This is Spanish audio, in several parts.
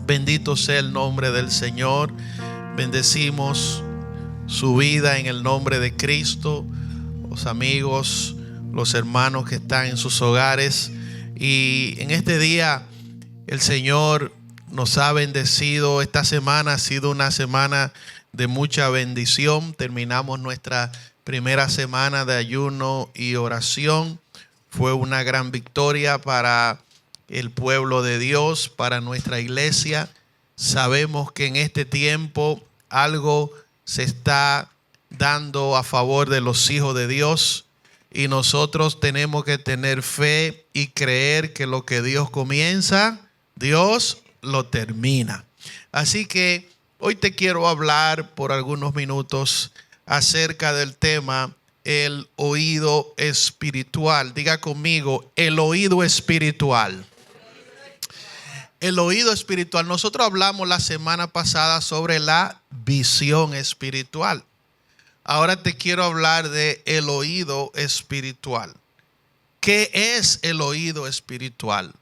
Bendito sea el nombre del Señor. Bendecimos su vida en el nombre de Cristo. Los amigos, los hermanos que están en sus hogares. Y en este día el Señor nos ha bendecido. Esta semana ha sido una semana de mucha bendición. Terminamos nuestra primera semana de ayuno y oración. Fue una gran victoria para el pueblo de Dios, para nuestra iglesia. Sabemos que en este tiempo algo se está dando a favor de los hijos de Dios y nosotros tenemos que tener fe y creer que lo que Dios comienza, Dios lo termina. Así que hoy te quiero hablar por algunos minutos acerca del tema el oído espiritual. Diga conmigo, el oído espiritual. El oído espiritual. Nosotros hablamos la semana pasada sobre la visión espiritual. Ahora te quiero hablar de el oído espiritual. ¿Qué es el oído espiritual?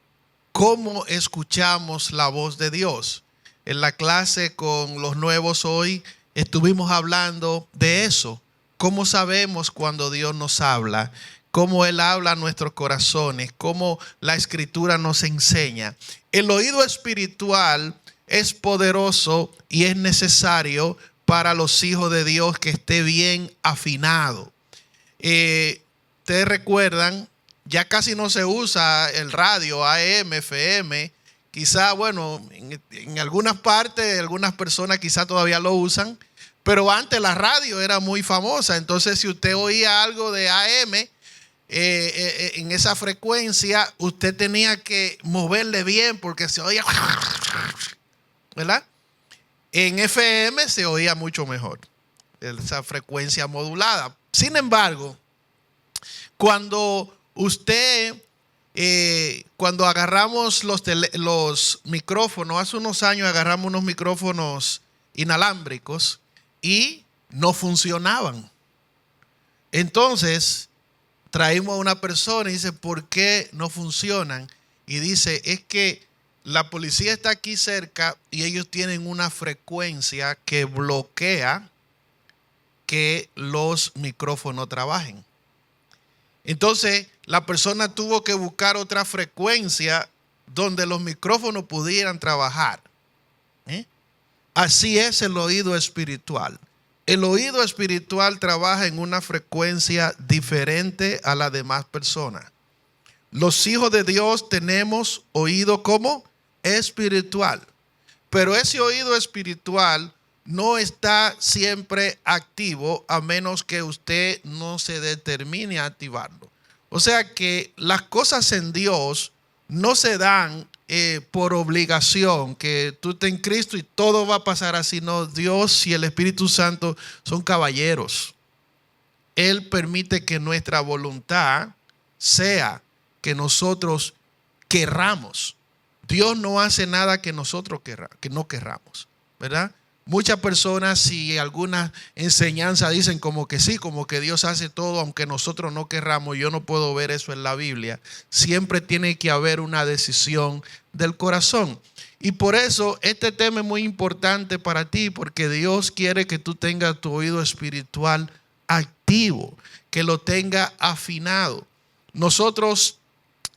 ¿Cómo escuchamos la voz de Dios? En la clase con los nuevos hoy estuvimos hablando de eso. ¿Cómo sabemos cuando Dios nos habla? Cómo Él habla a nuestros corazones, cómo la Escritura nos enseña. El oído espiritual es poderoso y es necesario para los hijos de Dios que esté bien afinado. Ustedes recuerdan, ya casi no se usa el radio AM, FM. Quizá, bueno, en algunas partes, algunas personas quizá todavía lo usan. Pero antes la radio era muy famosa. Entonces, si usted oía algo de AM, en esa frecuencia, usted tenía que moverle bien porque se oía, ¿verdad? En FM se oía mucho mejor, esa frecuencia modulada. Sin embargo, cuando cuando agarramos los micrófonos, hace unos años agarramos unos micrófonos inalámbricos y no funcionaban. Entonces traímos a una persona y dice, ¿por qué no funcionan? Y dice, es que la policía está aquí cerca y ellos tienen una frecuencia que bloquea que los micrófonos trabajen. Entonces la persona tuvo que buscar otra frecuencia donde los micrófonos pudieran trabajar. Así es el oído espiritual. El oído espiritual trabaja en una frecuencia diferente a las demás personas. Los hijos de Dios tenemos oído como espiritual, pero ese oído espiritual no está siempre activo a menos que usted no se determine a activarlo. O sea que las cosas en Dios no se dan por obligación, que tú estés en Cristo y todo va a pasar así. No, Dios y el Espíritu Santo son caballeros. Él permite que nuestra voluntad sea que nosotros querramos. Dios no hace nada que nosotros que no querramos, ¿verdad? Muchas personas y algunas enseñanzas dicen como que sí, como que Dios hace todo aunque nosotros no querramos. Yo no puedo ver eso en la Biblia. Siempre tiene que haber una decisión del corazón. Y por eso este tema es muy importante para ti, porque Dios quiere que tú tengas tu oído espiritual activo, que lo tenga afinado. Nosotros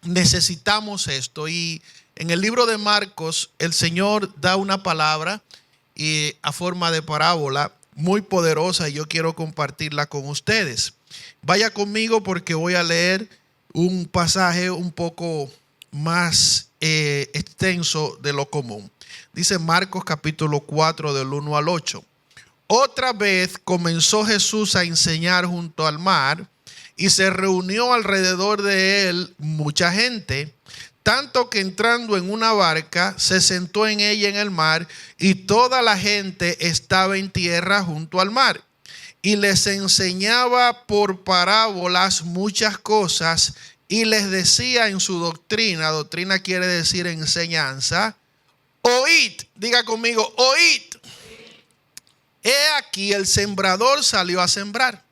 necesitamos esto, y en el libro de Marcos el Señor da una palabra y a forma de parábola muy poderosa, y yo quiero compartirla con ustedes. Vaya conmigo porque voy a leer un pasaje un poco más extenso de lo común. Dice Marcos capítulo 4 del 1 al 8. Otra vez comenzó Jesús a enseñar junto al mar y se reunió alrededor de él mucha gente, tanto que entrando en una barca se sentó en ella en el mar, y toda la gente estaba en tierra junto al mar. Y les enseñaba por parábolas muchas cosas, y les decía en su doctrina, doctrina quiere decir enseñanza, oíd, diga conmigo, oíd. He aquí el sembrador salió a sembrar.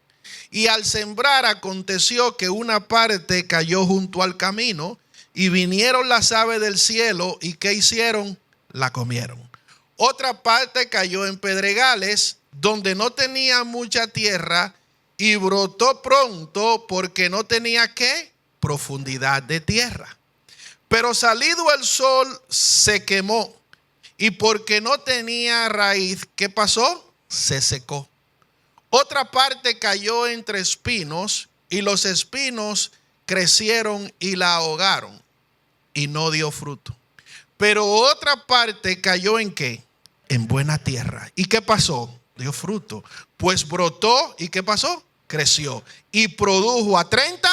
Y al sembrar aconteció que una parte cayó junto al camino, y vinieron las aves del cielo, ¿y qué hicieron? la comieron. Otra parte cayó en pedregales, donde no tenía mucha tierra y brotó pronto porque no tenía ¿qué? Profundidad de tierra. Pero salido el sol se quemó y porque no tenía raíz, ¿qué pasó? Se secó. Otra parte cayó entre espinos y los espinos crecieron y la ahogaron y no dio fruto. Pero otra parte cayó ¿en qué? En buena tierra. ¿Y qué pasó? Dio fruto. Pues brotó y ¿qué pasó? Creció y produjo a 30,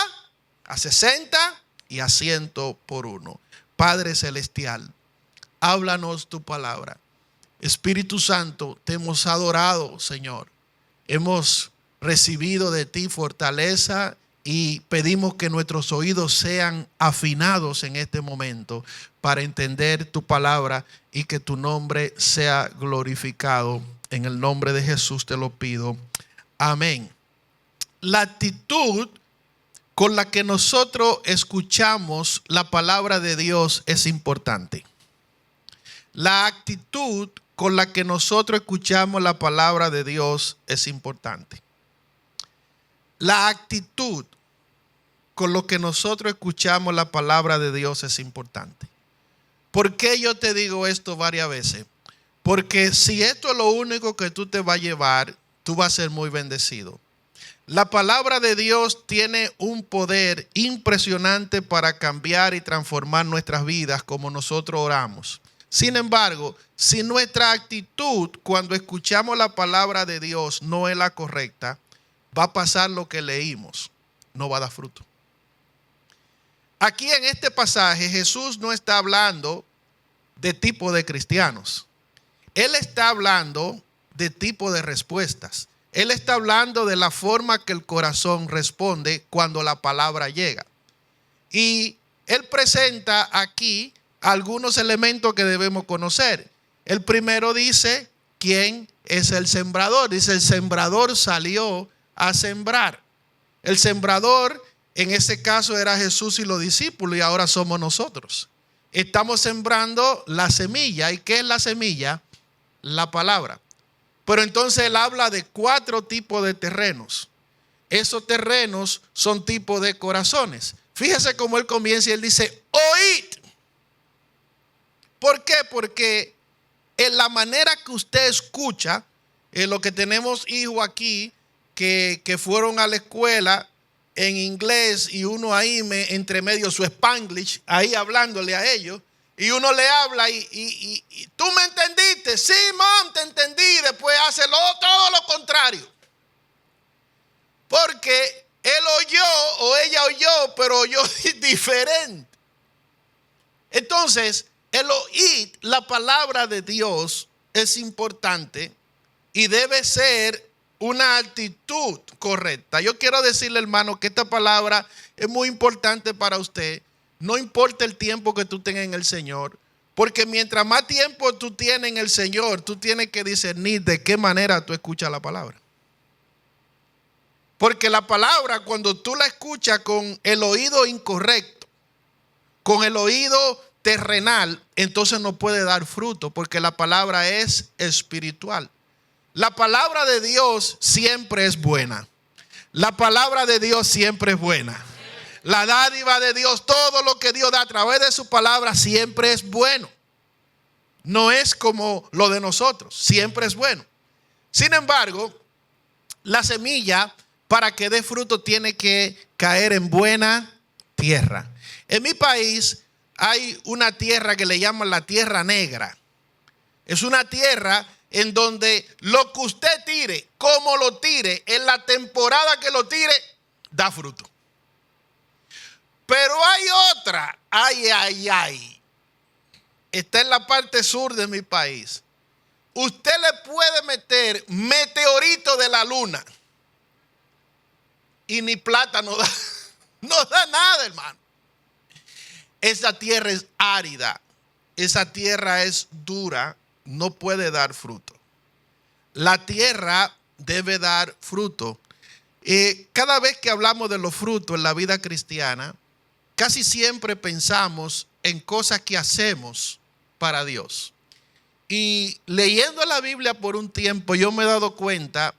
a 60 y a 100 por uno. Padre celestial, háblanos tu palabra. Espíritu Santo, te hemos adorado, Señor. Hemos recibido de ti fortaleza y pedimos que nuestros oídos sean afinados en este momento para entender tu palabra y que tu nombre sea glorificado. En el nombre de Jesús te lo pido. Amén. La actitud con la que nosotros escuchamos la palabra de Dios es importante. La actitud con la que nosotros escuchamos la palabra de Dios es importante. La actitud con lo que nosotros escuchamos la palabra de Dios es importante. ¿Por qué yo te digo esto varias veces? Porque si esto es lo único que tú te vas a llevar, tú vas a ser muy bendecido. La palabra de Dios tiene un poder impresionante para cambiar y transformar nuestras vidas como nosotros oramos. Sin embargo, si nuestra actitud cuando escuchamos la palabra de Dios no es la correcta, va a pasar lo que leímos, no va a dar fruto. Aquí en este pasaje Jesús no está hablando de tipo de cristianos. Él está hablando de tipo de respuestas. Él está hablando de la forma que el corazón responde cuando la palabra llega. Y él presenta aquí algunos elementos que debemos conocer. El primero dice, ¿quién es el sembrador? Dice, el sembrador salió a sembrar. El sembrador en ese caso era Jesús y los discípulos y ahora somos nosotros. Estamos sembrando la semilla. ¿Y qué es la semilla? La palabra. Pero entonces él habla de 4 tipos de terrenos. Esos terrenos son tipos de corazones. Fíjese cómo él comienza y él dice, oíd. ¿Por qué? Porque en la manera que usted escucha, lo que tenemos hijos aquí que fueron a la escuela en inglés y uno ahí entre medio su Spanglish, ahí hablándole a ellos. Y uno le habla y tú me entendiste. Sí, mom, te entendí. Después hace todo lo contrario. Porque él oyó o ella oyó, pero oyó diferente. Entonces, el oír la palabra de Dios es importante y debe ser una actitud correcta. Yo quiero decirle, hermano, que esta palabra es muy importante para usted. No importa el tiempo que tú tengas en el Señor, porque mientras más tiempo tú tienes en el Señor, tú tienes que discernir de qué manera tú escuchas la palabra. Porque la palabra, cuando tú la escuchas con el oído incorrecto, con el oído terrenal, entonces no puede dar fruto, porque la palabra es espiritual. La palabra de Dios siempre es buena. La palabra de Dios siempre es buena. La dádiva de Dios, todo lo que Dios da a través de su palabra siempre es bueno. No es como lo de nosotros, siempre es bueno. Sin embargo, la semilla para que dé fruto tiene que caer en buena tierra. En mi país hay una tierra que le llaman la tierra negra. Es una tierra en donde lo que usted tire, como lo tire, en la temporada que lo tire, da fruto. Pero hay otra, está en la parte sur de mi país. Usted le puede meter meteorito de la luna y ni plata no da nada, hermano. Esa tierra es árida, esa tierra es dura, no puede dar fruto. La tierra debe dar fruto. Cada vez que hablamos de los frutos en la vida cristiana, casi siempre pensamos en cosas que hacemos para Dios. Y leyendo la Biblia por un tiempo, yo me he dado cuenta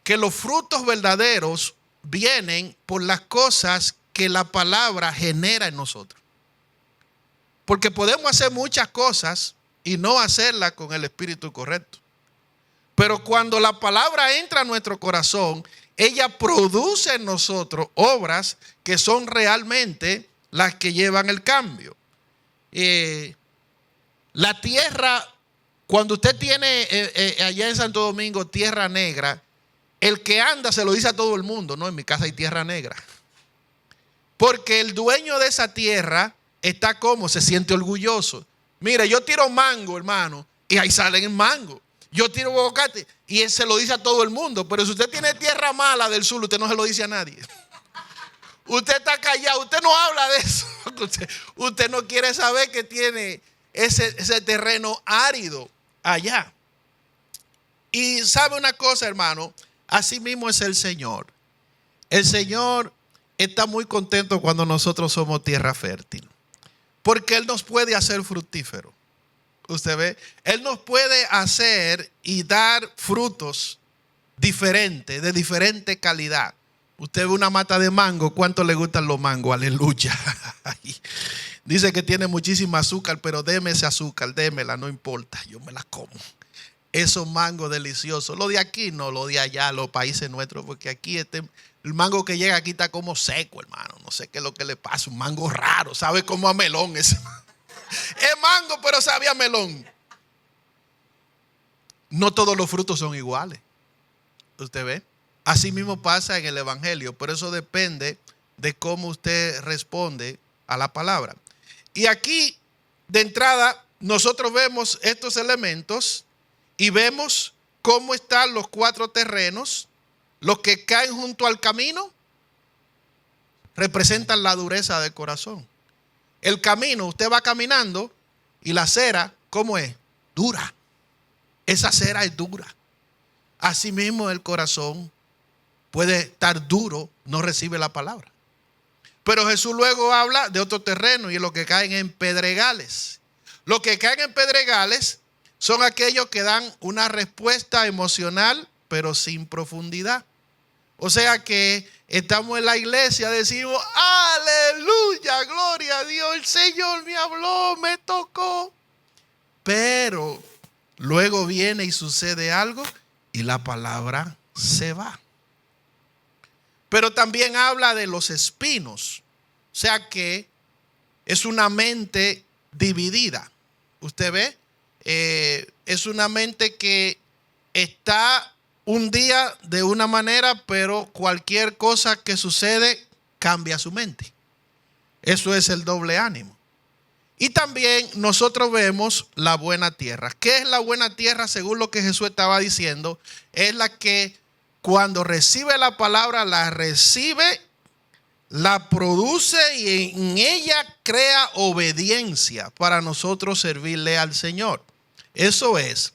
que los frutos verdaderos vienen por las cosas que la palabra genera en nosotros. Porque podemos hacer muchas cosas y no hacerlas con el espíritu correcto. Pero cuando la palabra entra a nuestro corazón, ella produce en nosotros obras que son realmente las que llevan el cambio. La tierra, cuando usted tiene allá en Santo Domingo tierra negra, el que anda se lo dice a todo el mundo: no, en mi casa hay tierra negra. Porque el dueño de esa tierra está como, se siente orgulloso. Mire, yo tiro mango, hermano, y ahí salen el mango. Yo tiro aguacate y él se lo dice a todo el mundo. Pero si usted tiene tierra mala del sur, usted no se lo dice a nadie. Usted está callado, usted no habla de eso. Usted no quiere saber que tiene ese terreno árido allá. Y sabe una cosa, hermano, así mismo es el Señor. El Señor está muy contento cuando nosotros somos tierra fértil, porque Él nos puede hacer fructíferos. Usted ve, Él nos puede hacer y dar frutos diferentes, de diferente calidad. Usted ve una mata de mango, ¿cuánto le gustan los mangos? Aleluya. Dice que tiene muchísima azúcar, pero deme ese azúcar, démela, no importa, yo me la como. Esos mangos deliciosos, lo de aquí no, lo de allá, los países nuestros, porque aquí el mango que llega aquí está como seco, hermano. No sé qué es lo que le pasa, un mango raro, sabe como a melón ese. Es mango, pero sabe a melón. No todos los frutos son iguales. ¿Usted ve? Así mismo pasa en el evangelio. Por eso depende de cómo usted responde a la palabra. Y aquí, de entrada, nosotros vemos estos elementos y vemos cómo están los 4 terrenos. Los que caen junto al camino representan la dureza del corazón. El camino, usted va caminando y la acera, ¿cómo es? Dura. Esa acera es dura. Asimismo el corazón puede estar duro, no recibe la palabra. Pero Jesús luego habla de otro terreno y es lo que caen en pedregales. Los que caen en pedregales son aquellos que dan una respuesta emocional pero sin profundidad. O sea que estamos en la iglesia, decimos: aleluya, gloria a Dios, el Señor me habló, me tocó. Pero luego viene y sucede algo y la palabra se va. Pero también habla de los espinos. O sea que es una mente dividida. ¿Usted ve? Es una mente que está un día de una manera, pero cualquier cosa que sucede cambia su mente. Eso es el doble ánimo. Y también nosotros vemos la buena tierra. ¿Qué es la buena tierra? Según lo que Jesús estaba diciendo, es la que cuando recibe la palabra, la recibe, la produce y en ella crea obediencia para nosotros servirle al Señor. Eso es.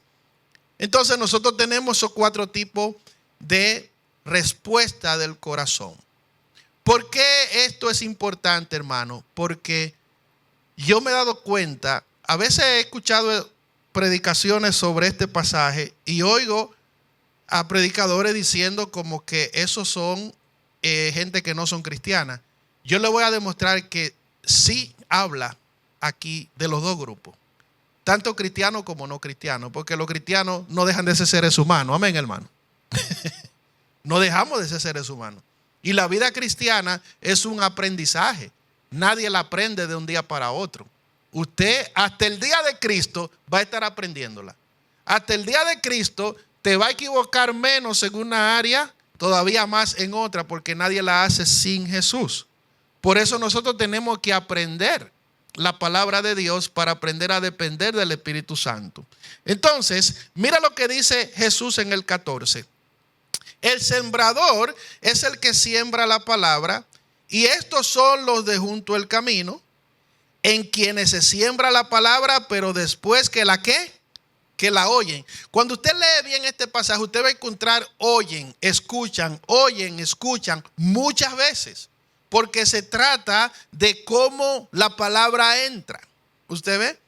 Entonces nosotros tenemos esos 4 tipos de respuesta del corazón. ¿Por qué esto es importante, hermano? Porque yo me he dado cuenta, a veces he escuchado predicaciones sobre este pasaje y oigo a predicadores diciendo como que esos son gente que no son cristianas. Yo le voy a demostrar que sí habla aquí de los 2 grupos. Tanto cristianos como no cristianos, porque los cristianos no dejan de ser seres humanos. Amén, hermano. No dejamos de ser seres humanos. Y la vida cristiana es un aprendizaje. Nadie la aprende de un día para otro. Usted hasta el día de Cristo va a estar aprendiéndola. Hasta el día de Cristo te va a equivocar menos en una área, todavía más en otra, porque nadie la hace sin Jesús. Por eso nosotros tenemos que aprender la palabra de Dios para aprender a depender del Espíritu Santo. Entonces, mira lo que dice Jesús en el 14. El sembrador es el que siembra la palabra, y estos son los de junto al camino, en quienes se siembra la palabra, pero después que la ¿qué? Que la oyen. Cuando usted lee bien este pasaje, usted va a encontrar oyen, escuchan muchas veces. Porque se trata de cómo la palabra entra. ¿Usted ve?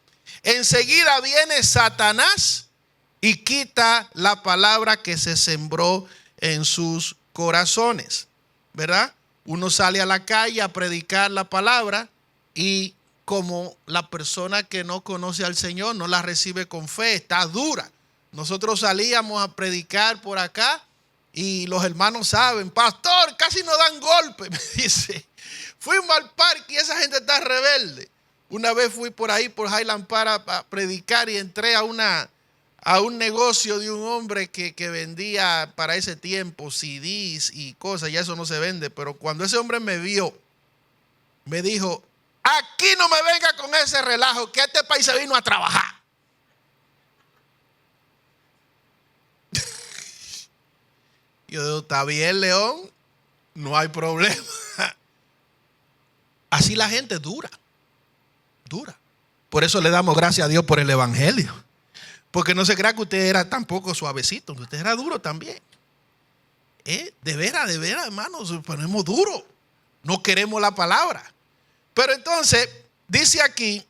enseguida viene Satanás y quita la palabra que se sembró en sus corazones, ¿verdad? Uno sale a la calle a predicar la palabra y como la persona que no conoce al Señor no la recibe con fe, está dura. Nosotros salíamos a predicar por acá y los hermanos saben, pastor, casi nos dan golpes, me dice. Fuimos al parque y esa gente está rebelde. Una vez fui por ahí, por Highland Park, a predicar y entré a un negocio de un hombre que vendía para ese tiempo CDs y cosas. Ya eso no se vende, pero cuando ese hombre me vio, me dijo, aquí no me venga con ese relajo, que este país se vino a trabajar. Yo digo, está bien, León, no hay problema. Así la gente dura. Por eso le damos gracias a Dios por el evangelio. Porque no se crea que usted era tampoco suavecito, usted era duro también. De veras, hermanos, nos ponemos duros. No queremos la palabra. Pero entonces, dice aquí,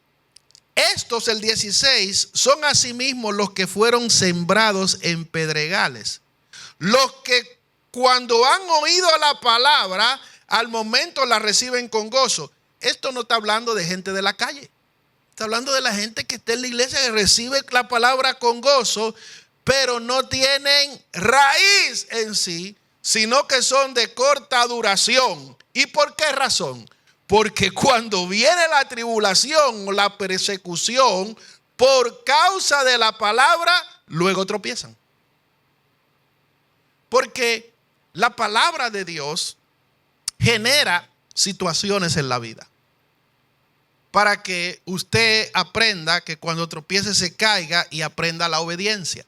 estos, el 16, son asimismo los que fueron sembrados en pedregales. Los que cuando han oído la palabra, al momento la reciben con gozo. Esto no está hablando de gente de la calle. Está hablando de la gente que está en la iglesia, que recibe la palabra con gozo, pero no tienen raíz en sí, sino que son de corta duración. ¿Y por qué razón? Porque cuando viene la tribulación o la persecución, por causa de la palabra, luego tropiezan. Porque la palabra de Dios genera situaciones en la vida. Para que usted aprenda que cuando tropiece se caiga y aprenda la obediencia.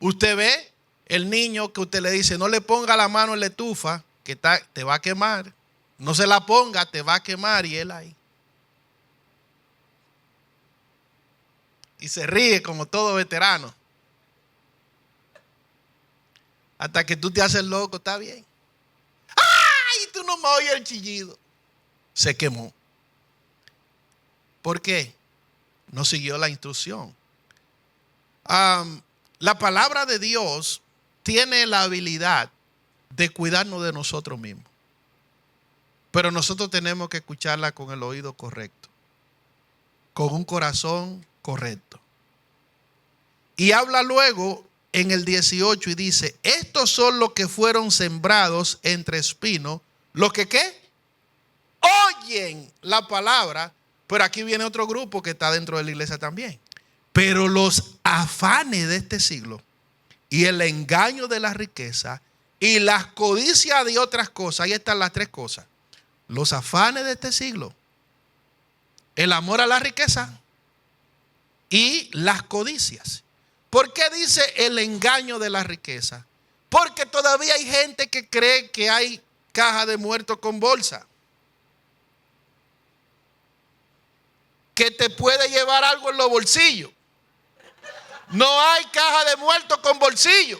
Usted ve el niño que usted le dice, no le ponga la mano en la estufa, que te va a quemar. No se la ponga, te va a quemar, y él ahí. Y se ríe como todo veterano. Hasta que tú te haces loco, está bien. ¡Ay! Tú no me oyes el chillido. Se quemó. ¿Por qué? No siguió la instrucción. La palabra de Dios tiene la habilidad de cuidarnos de nosotros mismos. Pero nosotros tenemos que escucharla con el oído correcto, con un corazón correcto. Y habla luego en el 18 y dice, estos son los que fueron sembrados entre espinos, los que ¿qué? Oyen la palabra. Pero aquí viene otro grupo que está dentro de la iglesia también. Pero los afanes de este siglo y el engaño de la riqueza y las codicias de otras cosas, ahí están las tres cosas. Los afanes de este siglo, el amor a la riqueza y las codicias. ¿Por qué dice el engaño de la riqueza? Porque todavía hay gente que cree que hay caja de muertos con bolsa, que te puede llevar algo en los bolsillos. No hay caja de muertos con bolsillo.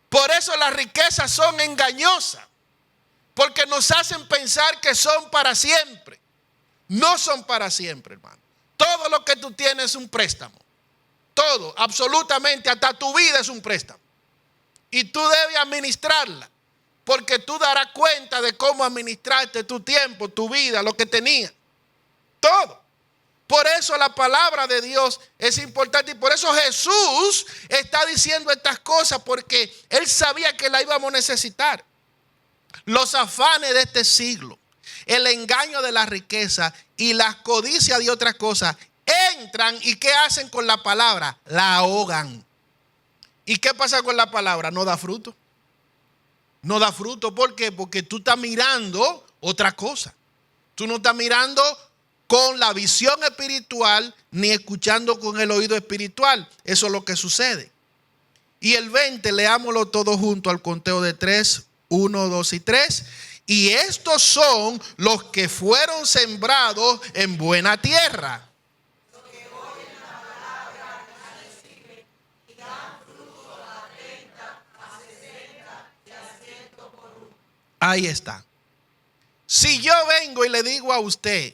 Por eso las riquezas son engañosas, porque nos hacen pensar que son para siempre. No son para siempre, hermano. Todo lo que tú tienes es un préstamo. Todo, absolutamente, hasta tu vida es un préstamo. Y tú debes administrarla, porque tú darás cuenta de cómo administraste tu tiempo, tu vida, lo que tenías. Todo. Por eso la palabra de Dios es importante y por eso Jesús está diciendo estas cosas, porque Él sabía que la íbamos a necesitar. Los afanes de este siglo, el engaño de la riqueza y las codicias de otras cosas entran y ¿qué hacen con la palabra? La ahogan. ¿Y qué pasa con la palabra? No da fruto. No da fruto. ¿Por qué? Porque tú estás mirando otra cosa. Tú no estás mirando con la visión espiritual ni escuchando con el oído espiritual. Eso es lo que sucede. Y el 20, leámoslo todo junto al conteo de 3, 1, 2 y 3. Y estos son los que fueron sembrados en buena tierra. Ahí está. Si yo vengo y le digo a usted,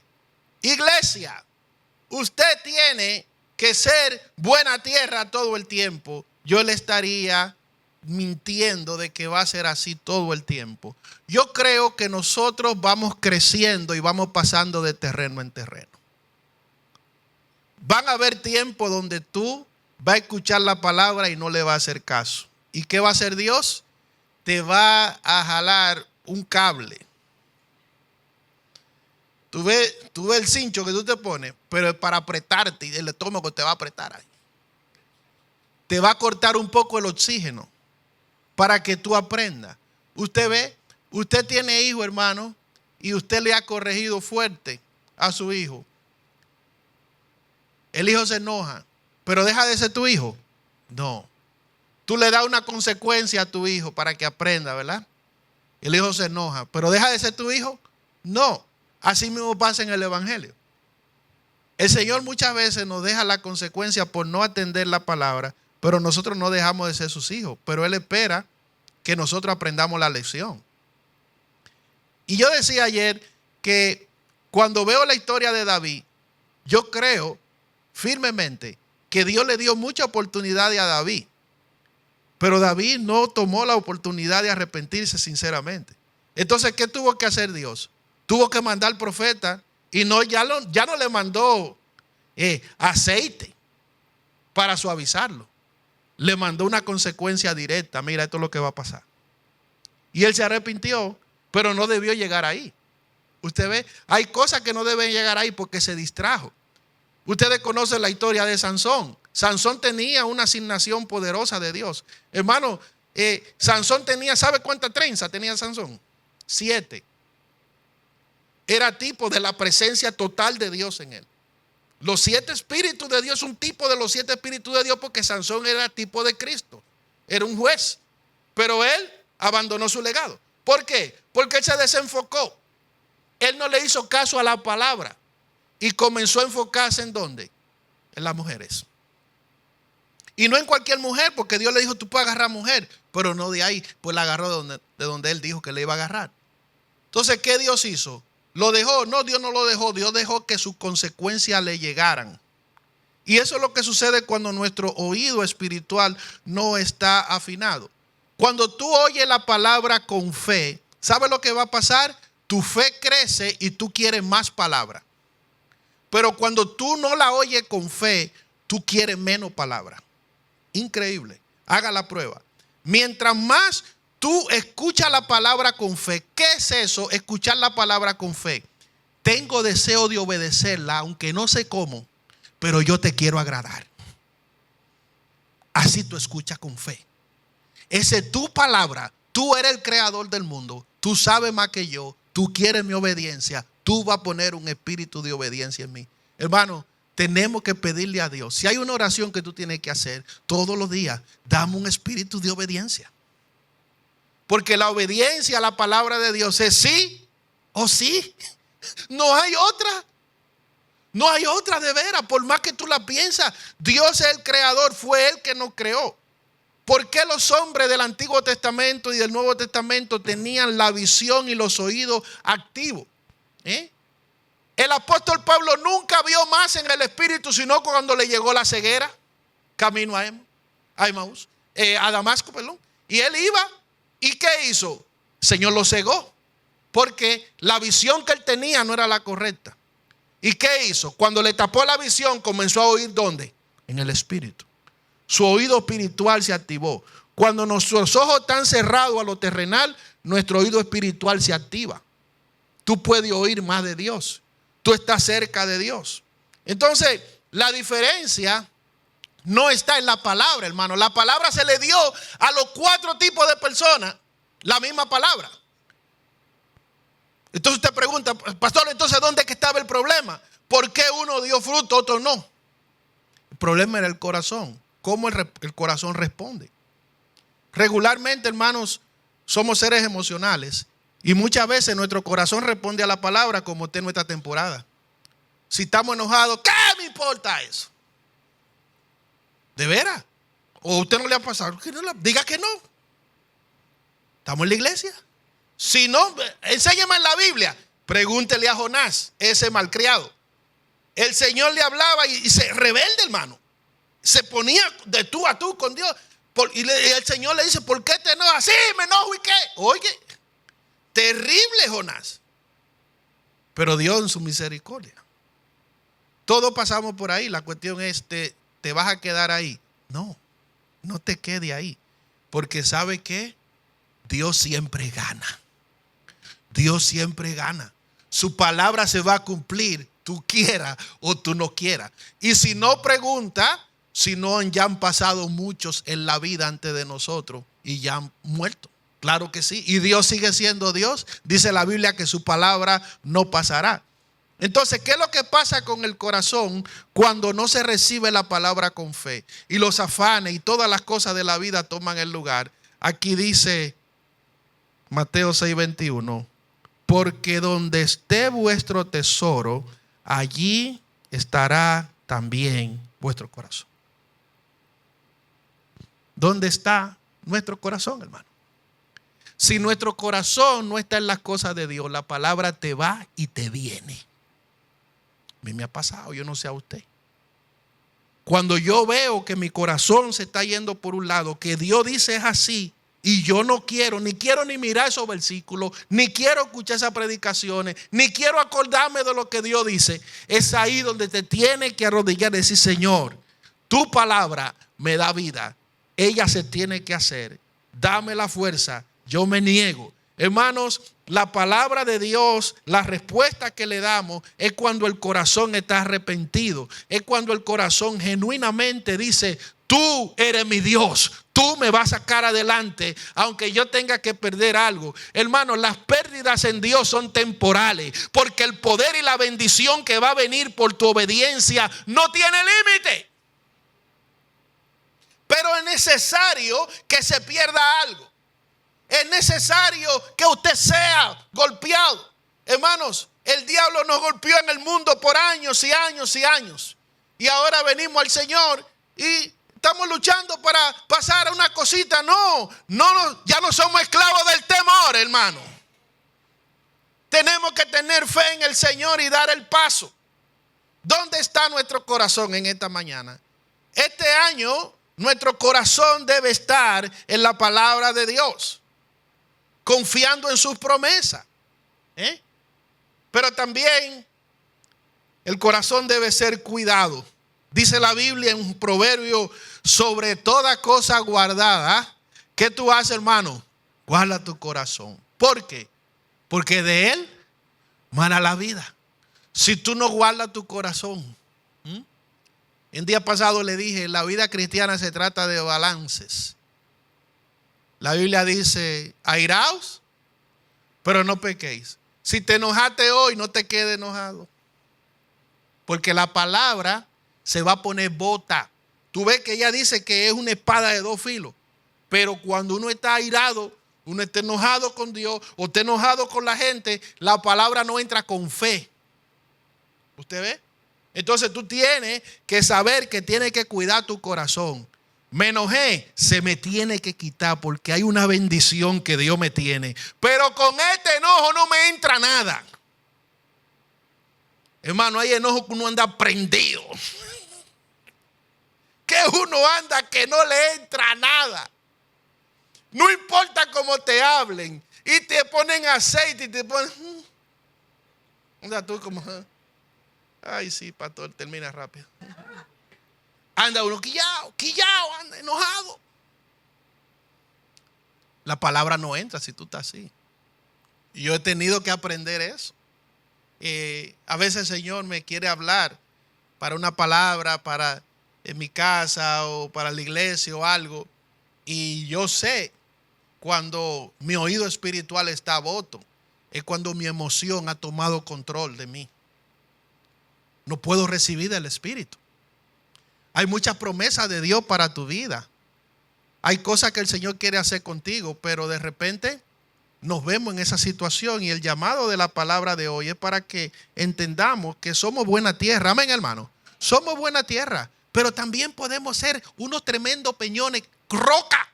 iglesia, usted tiene que ser buena tierra todo el tiempo, yo le estaría mintiendo de que va a ser así todo el tiempo. Yo creo que nosotros vamos creciendo y vamos pasando de terreno en terreno. Van a haber tiempos donde tú vas a escuchar la palabra y no le va a hacer caso. ¿Y qué va a hacer Dios? Te va a jalar un cable. Tú ves el cincho que tú te pones, pero es para apretarte y el estómago te va a apretar ahí. Te va a cortar un poco el oxígeno para que tú aprendas. Usted ve, usted tiene hijo, hermano, y usted le ha corregido fuerte a su hijo. El hijo se enoja, pero deja de ser tu hijo. No. Tú le das una consecuencia a tu hijo para que aprenda, ¿verdad? El hijo se enoja, pero deja de ser tu hijo. No. Así mismo pasa en el evangelio. El Señor muchas veces nos deja la consecuencia por no atender la palabra, pero nosotros no dejamos de ser sus hijos. Pero Él espera que nosotros aprendamos la lección. Y yo decía ayer que cuando veo la historia de David, yo creo firmemente que Dios le dio mucha oportunidad a David, pero David no tomó la oportunidad de arrepentirse sinceramente. Entonces, ¿qué tuvo que hacer Dios? Tuvo que mandar profeta y ya no le mandó aceite para suavizarlo. Le mandó una consecuencia directa. Mira, esto es lo que va a pasar. Y él se arrepintió, pero no debió llegar ahí. Usted ve, hay cosas que no deben llegar ahí porque se distrajo. Ustedes conocen la historia de Sansón. Sansón tenía una asignación poderosa de Dios. Hermano, Sansón tenía, ¿sabe cuántas trenzas tenía Sansón? 7. Era tipo de la presencia total de Dios en él. Los 7 espíritus de Dios, un tipo de los 7 espíritus de Dios, porque Sansón era tipo de Cristo. Era un juez. Pero él abandonó su legado. ¿Por qué? Porque él se desenfocó. Él no le hizo caso a la palabra. Y comenzó a enfocarse ¿en dónde? En las mujeres. Y no en cualquier mujer, porque Dios le dijo, tú puedes agarrar mujer, pero no de ahí, pues la agarró de donde él dijo que le iba a agarrar. Entonces, ¿qué Dios hizo? ¿Lo dejó? No, Dios no lo dejó. Dios dejó que sus consecuencias le llegaran. Y eso es lo que sucede cuando nuestro oído espiritual no está afinado. Cuando tú oyes la palabra con fe, ¿sabes lo que va a pasar? Tu fe crece y tú quieres más palabra. Pero cuando tú no la oyes con fe, tú quieres menos palabra. Increíble. Haga la prueba. Mientras más tú escuchas la palabra con fe, ¿qué es eso? Escuchar la palabra con fe. Tengo deseo de obedecerla, aunque no sé cómo, pero yo te quiero agradar. Así tú escuchas con fe. Esa es tu palabra. Tú eres el creador del mundo. Tú sabes más que yo. Tú quieres mi obediencia. Tú vas a poner un espíritu de obediencia en mí. Hermano, tenemos que pedirle a Dios. Si hay una oración que tú tienes que hacer todos los días, dame un espíritu de obediencia. Porque la obediencia a la palabra de Dios es sí o sí. No hay otra. No hay otra de veras. Por más que tú la piensas, Dios es el creador. Fue Él que nos creó. ¿Por qué los hombres del Antiguo Testamento y del Nuevo Testamento tenían la visión y los oídos activos? El apóstol Pablo nunca vio más en el Espíritu, sino cuando le llegó la ceguera, camino a Emaús, a Damasco, perdón. Y él iba, ¿y qué hizo? El Señor lo cegó, porque la visión que él tenía no era la correcta. ¿Y qué hizo? Cuando le tapó la visión, comenzó a oír ¿dónde? En el Espíritu. Su oído espiritual se activó. Cuando nuestros ojos están cerrados a lo terrenal, nuestro oído espiritual se activa. Tú puedes oír más de Dios. Tú estás cerca de Dios. Entonces, la diferencia no está en la palabra, hermano. La palabra se le dio a los 4 tipos de personas, la misma palabra. Entonces usted pregunta, pastor, entonces ¿dónde es que estaba el problema? ¿Por qué uno dio fruto, otro no? El problema era el corazón. ¿Cómo el corazón responde? Regularmente, hermanos, somos seres emocionales. Y muchas veces nuestro corazón responde a la palabra como está en nuestra temporada. Si estamos enojados, ¿qué me importa eso? ¿De veras? ¿O a usted no le ha pasado? Diga que no. ¿Estamos en la iglesia? Si no, enséñeme en la Biblia. Pregúntele a Jonás, ese malcriado. el Señor le hablaba y se rebelde, hermano. Se ponía de tú a tú con Dios. Y el Señor le dice, ¿por qué te enojas? Sí, me enojo y qué. Oye, terrible Jonás. Pero Dios en su misericordia. Todos pasamos por ahí. La cuestión es, ¿te vas a quedar ahí? No, no te quede ahí. Porque ¿sabe qué? Dios siempre gana. Dios siempre gana. Su palabra se va a cumplir, tú quieras o tú no quieras. Y si no, pregunta, si no ya han pasado muchos en la vida antes de nosotros y ya han muerto. Claro que sí. Y Dios sigue siendo Dios. Dice la Biblia que su palabra no pasará. Entonces, ¿qué es lo que pasa con el corazón cuando no se recibe la palabra con fe? Y los afanes y todas las cosas de la vida toman el lugar. Aquí dice Mateo 6:21. Porque donde esté vuestro tesoro, allí estará también vuestro corazón. ¿Dónde está nuestro corazón, hermano? Si nuestro corazón no está en las cosas de Dios, la palabra te va y te viene. A mí me ha pasado, yo no sé a usted. Cuando yo veo que mi corazón se está yendo por un lado, que Dios dice es así, y yo no quiero ni mirar esos versículos, ni quiero escuchar esas predicaciones, ni quiero acordarme de lo que Dios dice, es ahí donde te tienes que arrodillar y decir, Señor, tu palabra me da vida. Ella se tiene que hacer. Dame la fuerza. Yo me niego. Hermanos, la palabra de Dios, la respuesta que le damos es cuando el corazón está arrepentido. Es cuando el corazón genuinamente dice, tú eres mi Dios. Tú me vas a sacar adelante, aunque yo tenga que perder algo. Hermanos, las pérdidas en Dios son temporales, porque el poder y la bendición que va a venir por tu obediencia no tiene límite. Pero es necesario que se pierda algo. Es necesario que usted sea golpeado. Hermanos, el diablo nos golpeó en el mundo por años y años y años. Y ahora venimos al Señor y estamos luchando para pasar a una cosita. No, ya no somos esclavos del temor, hermano. Tenemos que tener fe en el Señor y dar el paso. ¿Dónde está nuestro corazón en esta mañana? Este año nuestro corazón debe estar en la palabra de Dios, confiando en sus promesas. Pero también el corazón debe ser cuidado. Dice la Biblia en un proverbio, sobre toda cosa guardada, ¿qué tú haces, hermano? Guarda tu corazón. ¿Por qué? Porque de él mana la vida. Si tú no guardas tu corazón. El día pasado le dije, la vida cristiana se trata de balances. La Biblia dice, airaos, pero no pequéis. Si te enojaste hoy, no te quedes enojado. Porque la palabra se va a poner bota. Tú ves que ella dice que es una espada de dos filos. Pero cuando uno está airado, uno está enojado con Dios o está enojado con la gente, la palabra no entra con fe. ¿Usted ve? Entonces tú tienes que saber que tienes que cuidar tu corazón. Me enojé, se me tiene que quitar porque hay una bendición que Dios me tiene. Pero con este enojo no me entra nada. Hermano, hay enojo que uno anda prendido. Que uno anda que no le entra nada. No importa cómo te hablen. Y te ponen aceite y te ponen... Anda tú como... Ay, sí, pastor, termina rápido. Anda uno quillao, anda enojado. La palabra no entra si tú estás así. Y yo he tenido que aprender eso. A veces el Señor me quiere hablar para una palabra, para en mi casa o para la iglesia o algo. Y yo sé cuando mi oído espiritual está boto. Es cuando mi emoción ha tomado control de mí. No puedo recibir del Espíritu. Hay muchas promesas de Dios para tu vida. Hay cosas que el Señor quiere hacer contigo, pero de repente nos vemos en esa situación y el llamado de la palabra de hoy es para que entendamos que somos buena tierra. Amén, hermano. Somos buena tierra, pero también podemos ser unos tremendos peñones, roca.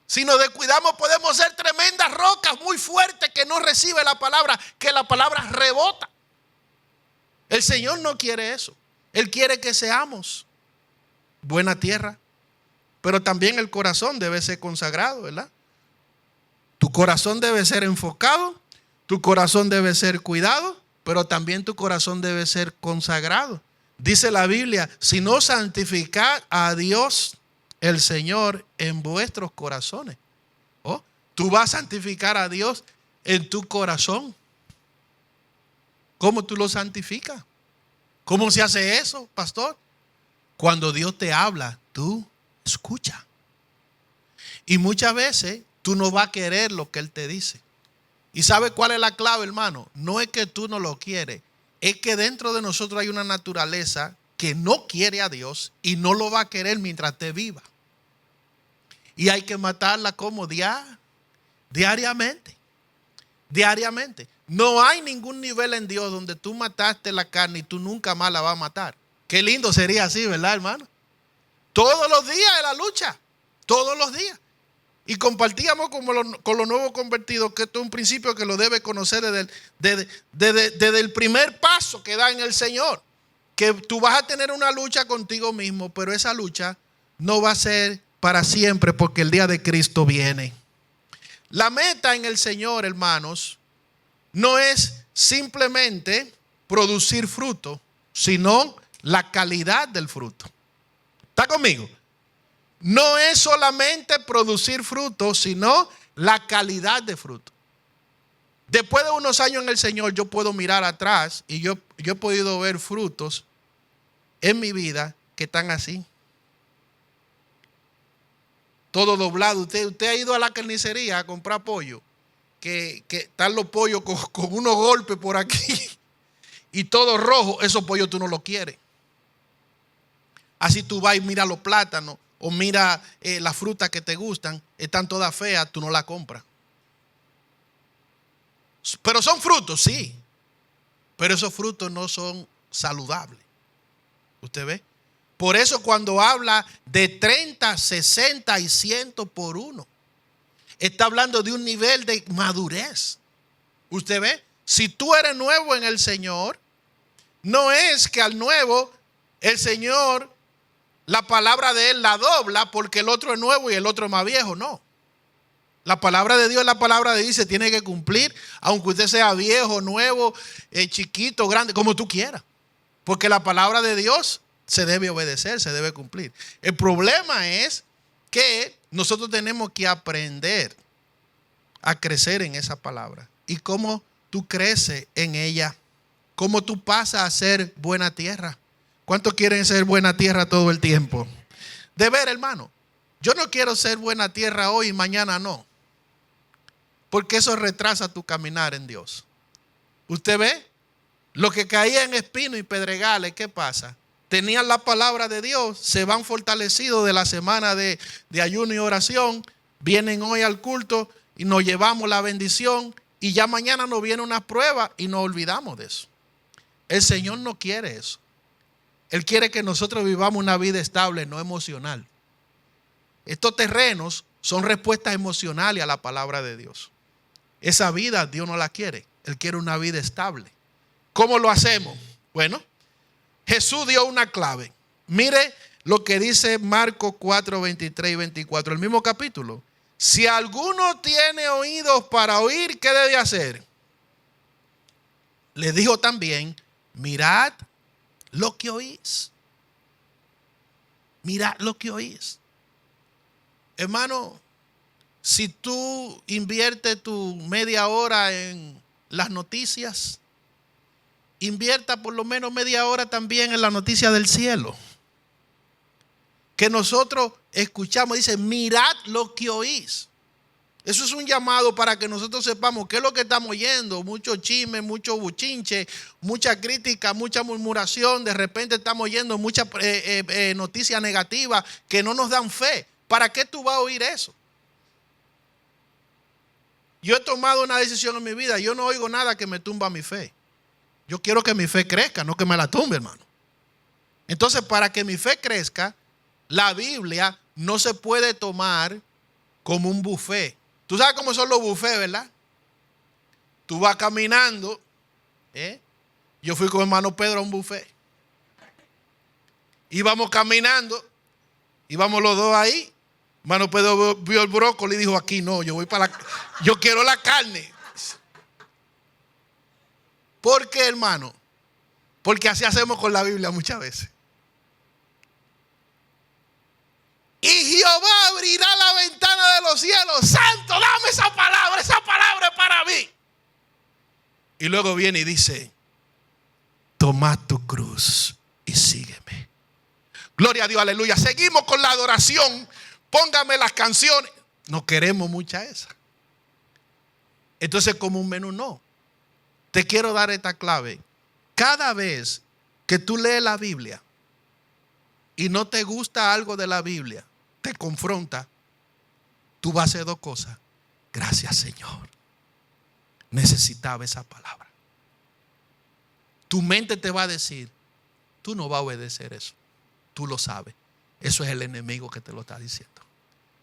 Si nos descuidamos podemos ser tremendas rocas muy fuertes que no recibe la palabra, que la palabra rebota. El Señor no quiere eso. Él quiere que seamos buena tierra. Pero también el corazón debe ser consagrado, ¿verdad? Tu corazón debe ser enfocado, tu corazón debe ser cuidado, pero también tu corazón debe ser consagrado. Dice la Biblia, si no santificad a Dios el Señor en vuestros corazones. ¿Oh? Tú vas a santificar a Dios en tu corazón. ¿Cómo tú lo santificas? ¿Cómo se hace eso, pastor? Cuando Dios te habla, tú escucha. Y muchas veces tú no vas a querer lo que Él te dice. ¿Y sabe cuál es la clave, hermano? No es que tú no lo quieres. Es que dentro de nosotros hay una naturaleza que no quiere a Dios y no lo va a querer mientras esté viva. Y hay que matarla como diariamente. Diariamente. No hay ningún nivel en Dios donde tú mataste la carne y tú nunca más la vas a matar. Qué lindo sería así, ¿verdad, hermano? Todos los días es la lucha. Todos los días. Y compartíamos con los nuevos convertidos que esto es un principio que lo debe conocer desde el primer paso que da en el Señor. Que tú vas a tener una lucha contigo mismo, pero esa lucha no va a ser para siempre porque el día de Cristo viene. La meta en el Señor, hermanos, no es simplemente producir fruto, sino la calidad del fruto. ¿Está conmigo? No es solamente producir fruto, sino la calidad de fruto. Después de unos años en el Señor, yo puedo mirar atrás y yo he podido ver frutos en mi vida que están así. Todo doblado. Usted ha ido a la carnicería a comprar pollo, que están los pollos con unos golpes por aquí y todo rojo. Esos pollos tú no los quieres. Así tú vas y mira los plátanos o mira las frutas que te gustan, están todas feas, tú no las compras. Pero son frutos, sí. Pero esos frutos no son saludables. ¿Usted ve? Por eso cuando habla de 30, 60 y 100 por uno, está hablando de un nivel de madurez. ¿Usted ve? Si tú eres nuevo en el Señor, no es que al nuevo el Señor, la palabra de Él la dobla porque el otro es nuevo y el otro es más viejo. No. La palabra de Dios, la palabra de Dios se tiene que cumplir, aunque usted sea viejo, nuevo, chiquito, grande, como tú quieras. Porque la palabra de Dios se debe obedecer, se debe cumplir. El problema es que nosotros tenemos que aprender a crecer en esa palabra. Y cómo tú creces en ella, cómo tú pasas a ser buena tierra. ¿Cuántos quieren ser buena tierra todo el tiempo? De ver, hermano, yo no quiero ser buena tierra hoy y mañana no. Porque eso retrasa tu caminar en Dios. ¿Usted ve? Lo que caía en espino y pedregales, ¿qué pasa? Tenían la palabra de Dios, se van fortalecidos de la semana de ayuno y oración, vienen hoy al culto y nos llevamos la bendición y ya mañana nos viene una prueba y nos olvidamos de eso. El Señor no quiere eso. Él quiere que nosotros vivamos una vida estable, no emocional. Estos terrenos son respuestas emocionales a la palabra de Dios. Esa vida Dios no la quiere. Él quiere una vida estable. ¿Cómo lo hacemos? Bueno, Jesús dio una clave. Mire lo que dice Marcos 4, 23 y 24, el mismo capítulo. Si alguno tiene oídos para oír, ¿qué debe hacer? Le dijo también, mirad lo que oís. Mirad lo que oís. Hermano, si tú inviertes tu media hora en las noticias, invierta por lo menos media hora también en la noticia del cielo. Que nosotros escuchamos, dice, mirad lo que oís. Eso es un llamado para que nosotros sepamos qué es lo que estamos oyendo. Mucho chisme, mucho buchinche, mucha crítica, mucha murmuración. De repente estamos oyendo muchas noticias negativas que no nos dan fe. ¿Para qué tú vas a oír eso? Yo he tomado una decisión en mi vida. Yo no oigo nada que me tumba mi fe. Yo quiero que mi fe crezca, no que me la tumbe, hermano. Entonces, para que mi fe crezca, la Biblia no se puede tomar como un buffet. Tú sabes cómo son los buffets, ¿verdad? Tú vas caminando. Yo fui con hermano Pedro a un buffet. Íbamos caminando, íbamos los dos ahí. Hermano Pedro vio el brócoli y dijo, aquí no, yo quiero la carne. ¿Por qué, hermano? Porque así hacemos con la Biblia muchas veces. Y Jehová abrirá la ventana de los cielos. Santo, dame esa palabra es para mí. Y luego viene y dice, toma tu cruz y sígueme. Gloria a Dios, aleluya. Seguimos con la adoración. Póngame las canciones. No queremos mucha esa. Entonces, como un menú, no. Te quiero dar esta clave. Cada vez que tú lees la Biblia y no te gusta algo de la Biblia, te confronta, tú vas a hacer dos cosas. Gracias, Señor. Necesitaba esa palabra. Tu mente te va a decir, tú no vas a obedecer eso. Tú lo sabes. Eso es el enemigo que te lo está diciendo.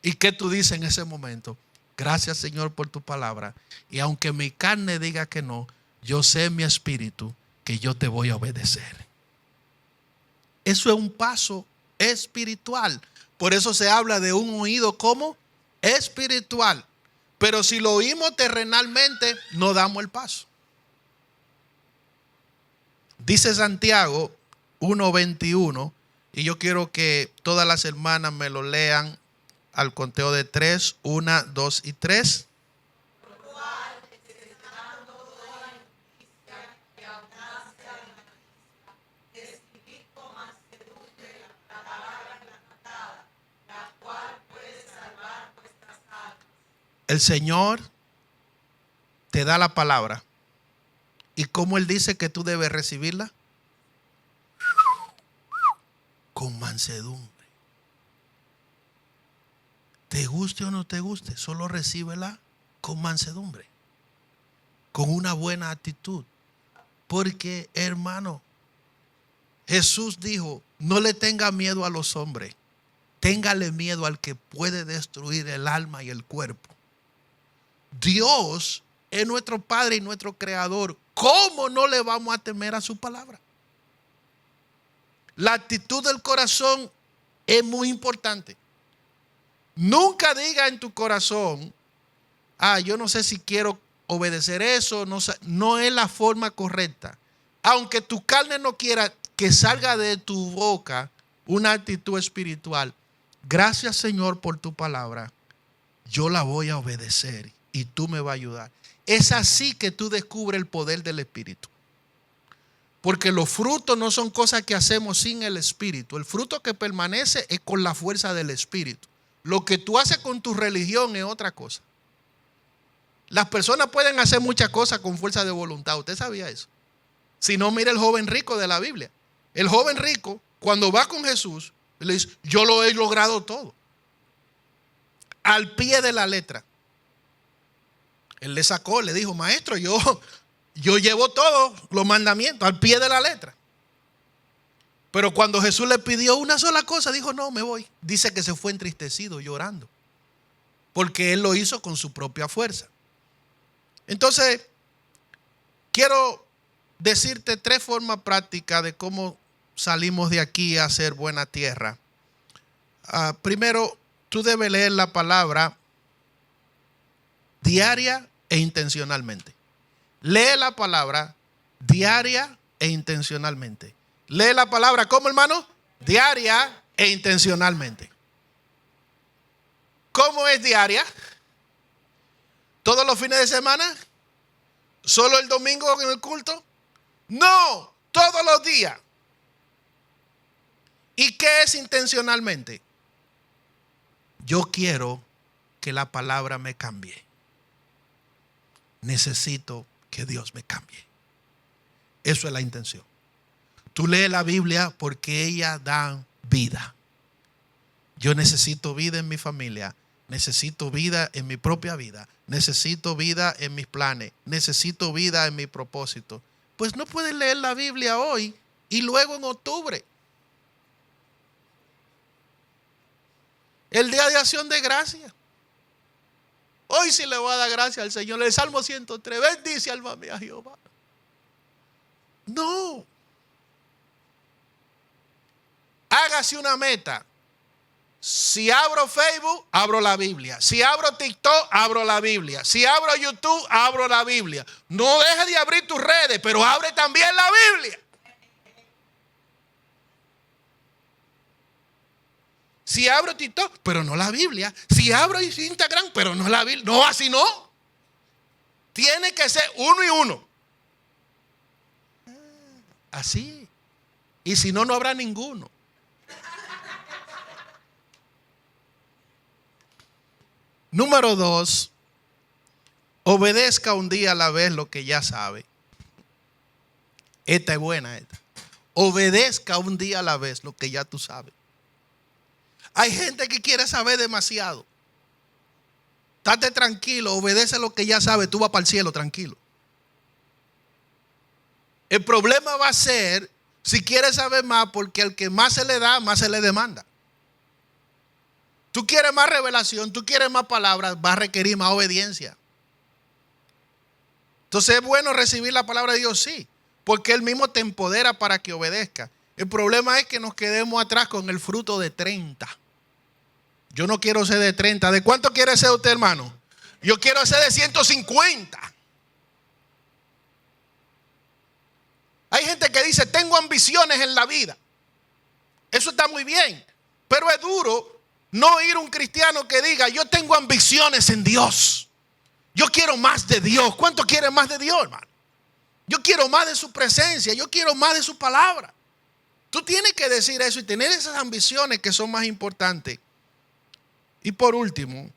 ¿Y qué tú dices en ese momento? Gracias, Señor, por tu palabra. Y aunque mi carne diga que no, yo sé en mi espíritu que yo te voy a obedecer. Eso es un paso espiritual. Por eso se habla de un oído como espiritual. Pero si lo oímos terrenalmente, no damos el paso. Dice Santiago 1:21, y yo quiero que todas las hermanas me lo lean al conteo de 3, 1, 2 y 3. El Señor te da la palabra. ¿Y cómo Él dice que tú debes recibirla? Con mansedumbre. Te guste o no te guste, solo recíbela con mansedumbre. Con una buena actitud. Porque, hermano, Jesús dijo, no le tenga miedo a los hombres. Téngale miedo al que puede destruir el alma y el cuerpo. Dios es nuestro Padre y nuestro Creador. ¿Cómo no le vamos a temer a su palabra? La actitud del corazón es muy importante. Nunca diga en tu corazón, yo no sé si quiero obedecer eso. No es la forma correcta. Aunque tu carne no quiera que salga de tu boca una actitud espiritual. Gracias, Señor, por tu palabra. Yo la voy a obedecer y tú me vas a ayudar. Es así que tú descubres el poder del Espíritu. Porque los frutos no son cosas que hacemos sin el Espíritu. El fruto que permanece es con la fuerza del Espíritu. Lo que tú haces con tu religión es otra cosa. Las personas pueden hacer muchas cosas con fuerza de voluntad. ¿Usted sabía eso? Si no, mire el joven rico de la Biblia. El joven rico, cuando va con Jesús, le dice, yo lo he logrado todo. Al pie de la letra. Él le sacó, le dijo, maestro, yo llevo todos los mandamientos al pie de la letra. Pero cuando Jesús le pidió una sola cosa, dijo, no, me voy. Dice que se fue entristecido, llorando. Porque él lo hizo con su propia fuerza. Entonces, quiero decirte 3 formas prácticas de cómo salimos de aquí a hacer buena tierra. Primero, tú debes leer la palabra diaria e intencionalmente. Lee la palabra diaria e intencionalmente. Lee la palabra, ¿cómo, hermano? Diaria e intencionalmente. ¿Cómo es diaria? ¿Todos los fines de semana? ¿Solo el domingo en el culto? No, todos los días. ¿Y qué es intencionalmente? Yo quiero que la palabra me cambie. Necesito que Dios me cambie. Eso es la intención. Tú lees la Biblia porque ella da vida. Yo necesito vida en mi familia. Necesito vida en mi propia vida. Necesito vida en mis planes. Necesito vida en mi propósito. Pues no puedes leer la Biblia hoy y luego en octubre. El día de acción de gracias. Hoy sí le voy a dar gracias al Señor. El Salmo 103. Bendice alma mía Jehová. No. Hágase una meta. Si abro Facebook, abro la Biblia. Si abro TikTok, abro la Biblia. Si abro YouTube, abro la Biblia. No dejes de abrir tus redes, pero abre también la Biblia. Si abro TikTok, pero no la Biblia. Si abro Instagram, pero no la Biblia. No, así no. Tiene que ser uno y uno. Así. Y si no, no habrá ninguno. Número 2, obedezca un día a la vez lo que ya sabe. Esta es buena, esta. Obedezca un día a la vez lo que ya tú sabes. Hay gente que quiere saber demasiado. Estate tranquilo, obedece lo que ya sabes, tú vas para el cielo tranquilo. El problema va a ser si quieres saber más, porque al que más se le da, más se le demanda. Tú quieres más revelación, tú quieres más palabras, va a requerir más obediencia. Entonces es bueno recibir la palabra de Dios, sí, porque Él mismo te empodera para que obedezca. El problema es que nos quedemos atrás con el fruto de 30. Yo no quiero ser de 30. ¿De cuánto quiere ser usted, hermano? Yo quiero ser de 150. Hay gente que dice, tengo ambiciones en la vida. Eso está muy bien, pero es duro no oír un cristiano que diga, yo tengo ambiciones en Dios. Yo quiero más de Dios. ¿Cuánto quiere más de Dios, hermano? Yo quiero más de su presencia. Yo quiero más de su palabra. Tú tienes que decir eso y tener esas ambiciones que son más importantes. Y por último,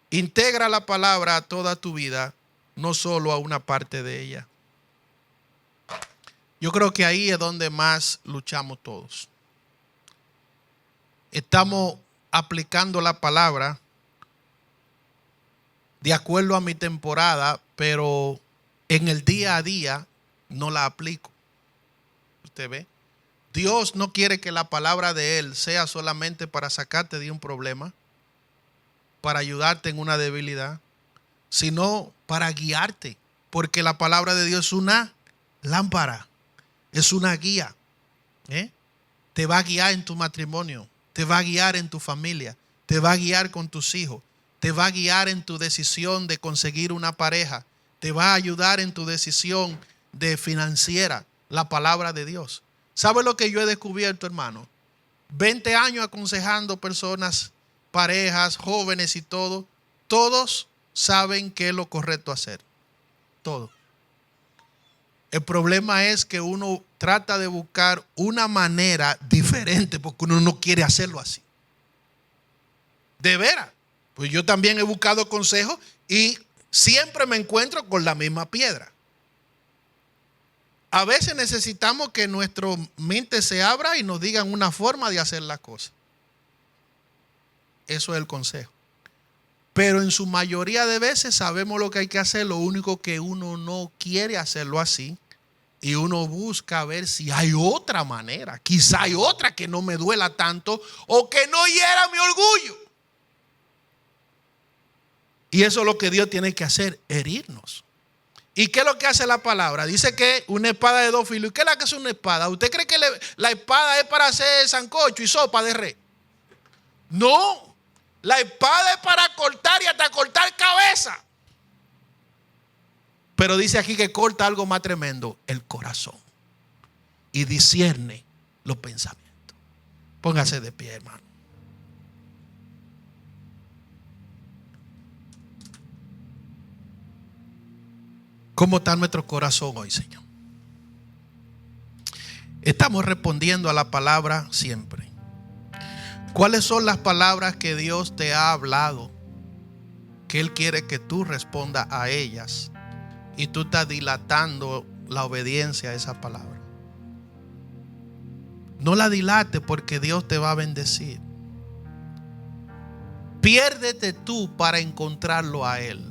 integra la palabra a toda tu vida, no solo a una parte de ella. Yo creo que ahí es donde más luchamos todos. Estamos aplicando la palabra de acuerdo a mi temporada, pero en el día a día no la aplico. ¿Usted ve? Dios no quiere que la palabra de Él sea solamente para sacarte de un problema, para ayudarte en una debilidad, sino para guiarte, porque la palabra de Dios es una lámpara, es una guía. Te va a guiar en tu matrimonio, te va a guiar en tu familia, te va a guiar con tus hijos, te va a guiar en tu decisión de conseguir una pareja, te va a ayudar en tu decisión de financiera, la palabra de Dios. ¿Sabe lo que yo he descubierto, hermano? 20 años aconsejando personas, parejas, jóvenes y todo. Todos saben qué es lo correcto hacer. Todo. El problema es que uno trata de buscar una manera diferente porque uno no quiere hacerlo así. De veras. Pues yo también he buscado consejos y siempre me encuentro con la misma piedra. A veces necesitamos que nuestra mente se abra y nos digan una forma de hacer las cosas. Eso es el consejo. Pero en su mayoría de veces sabemos lo que hay que hacer, lo único que uno no quiere hacerlo así y uno busca ver si hay otra manera. Quizá hay otra que no me duela tanto o que no hiera mi orgullo. Y eso es lo que Dios tiene que hacer, herirnos. ¿Y qué es lo que hace la palabra? Dice que una espada de 2 filos. ¿Y qué es la que es una espada? ¿Usted cree que la espada es para hacer sancocho y sopa de res? No. La espada es para cortar y hasta cortar cabeza. Pero dice aquí que corta algo más tremendo, el corazón. Y discierne los pensamientos. Póngase de pie, hermano. ¿Cómo está nuestro corazón hoy, Señor? Estamos respondiendo a la palabra siempre. ¿Cuáles son las palabras que Dios te ha hablado? Que Él quiere que tú respondas a ellas. Y tú estás dilatando la obediencia a esa palabra. No la dilates porque Dios te va a bendecir. Piérdete tú para encontrarlo a Él.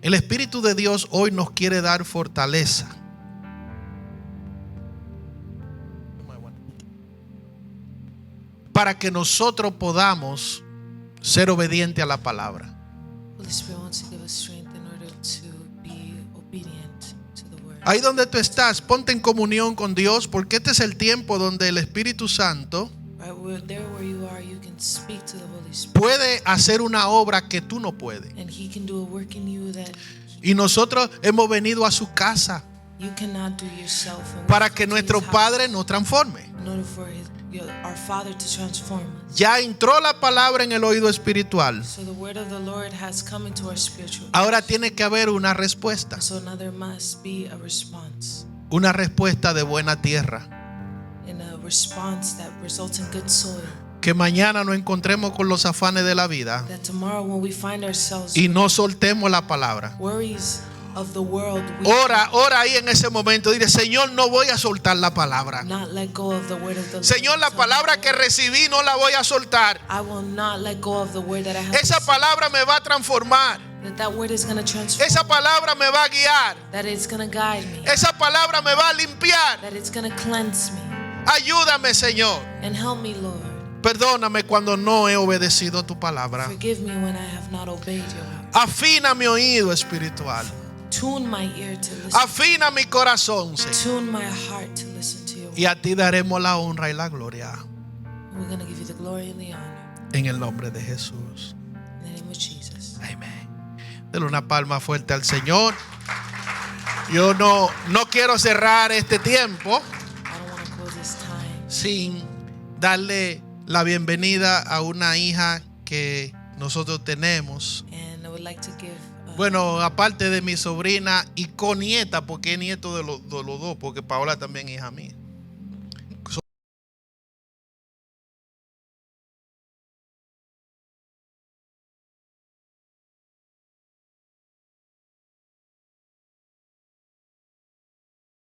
El Espíritu de Dios hoy nos quiere dar fortaleza. Para que nosotros podamos ser obedientes a la palabra. Ahí donde tú estás, ponte en comunión con Dios, porque este es el tiempo donde el Espíritu Santo There where you are, you can speak to the Holy Spirit. puede hacer una obra que tú no puedes. And He can do a work in you that Y nosotros hemos venido a su casa you cannot do yourself. And para we que come to nuestro His house Padre nos transforme. in order for our Father to transform us. Ya entró la palabra en el oído espiritual. So the word of the Lord has come into our spiritual. Ahora tiene que haber una respuesta. So now there must be a response. Una respuesta de buena tierra. And a response that results in good soil. Que mañana nos encontremos con los afanes de la vida That tomorrow when we find ourselves y no soltemos la palabra. worries of the world, we Ora ahí en ese momento. Dile, Señor, no voy a soltar la palabra. not let go of the word of the Lord. Señor, la palabra que recibí no la voy a soltar. I will not let go of the word that I have Esa received. palabra me va a transformar. That word is going to transform. Esa palabra me va a guiar. That it's going to guide me. Esa palabra me va a limpiar. That it's going to cleanse me. Ayúdame, Señor. And help me, Lord. Perdóname cuando no he obedecido tu palabra. Forgive me when I have not obeyed your word. Afina mi oído espiritual. Tune my ear to listen. Afina mi corazón, Señor. Tune my heart to listen to your word. Y a ti daremos la honra y la gloria. We're going to give you the glory and the honor. En el nombre de Jesús. In the name of Jesus. Amén. Dele una palma fuerte al Señor. Yo no quiero cerrar este tiempo I don't want to close this time sin darle la bienvenida a una hija que nosotros tenemos. and I would like to give Bueno, aparte de mi sobrina y conieta, porque es nieto de los dos, porque Paola también es hija mía.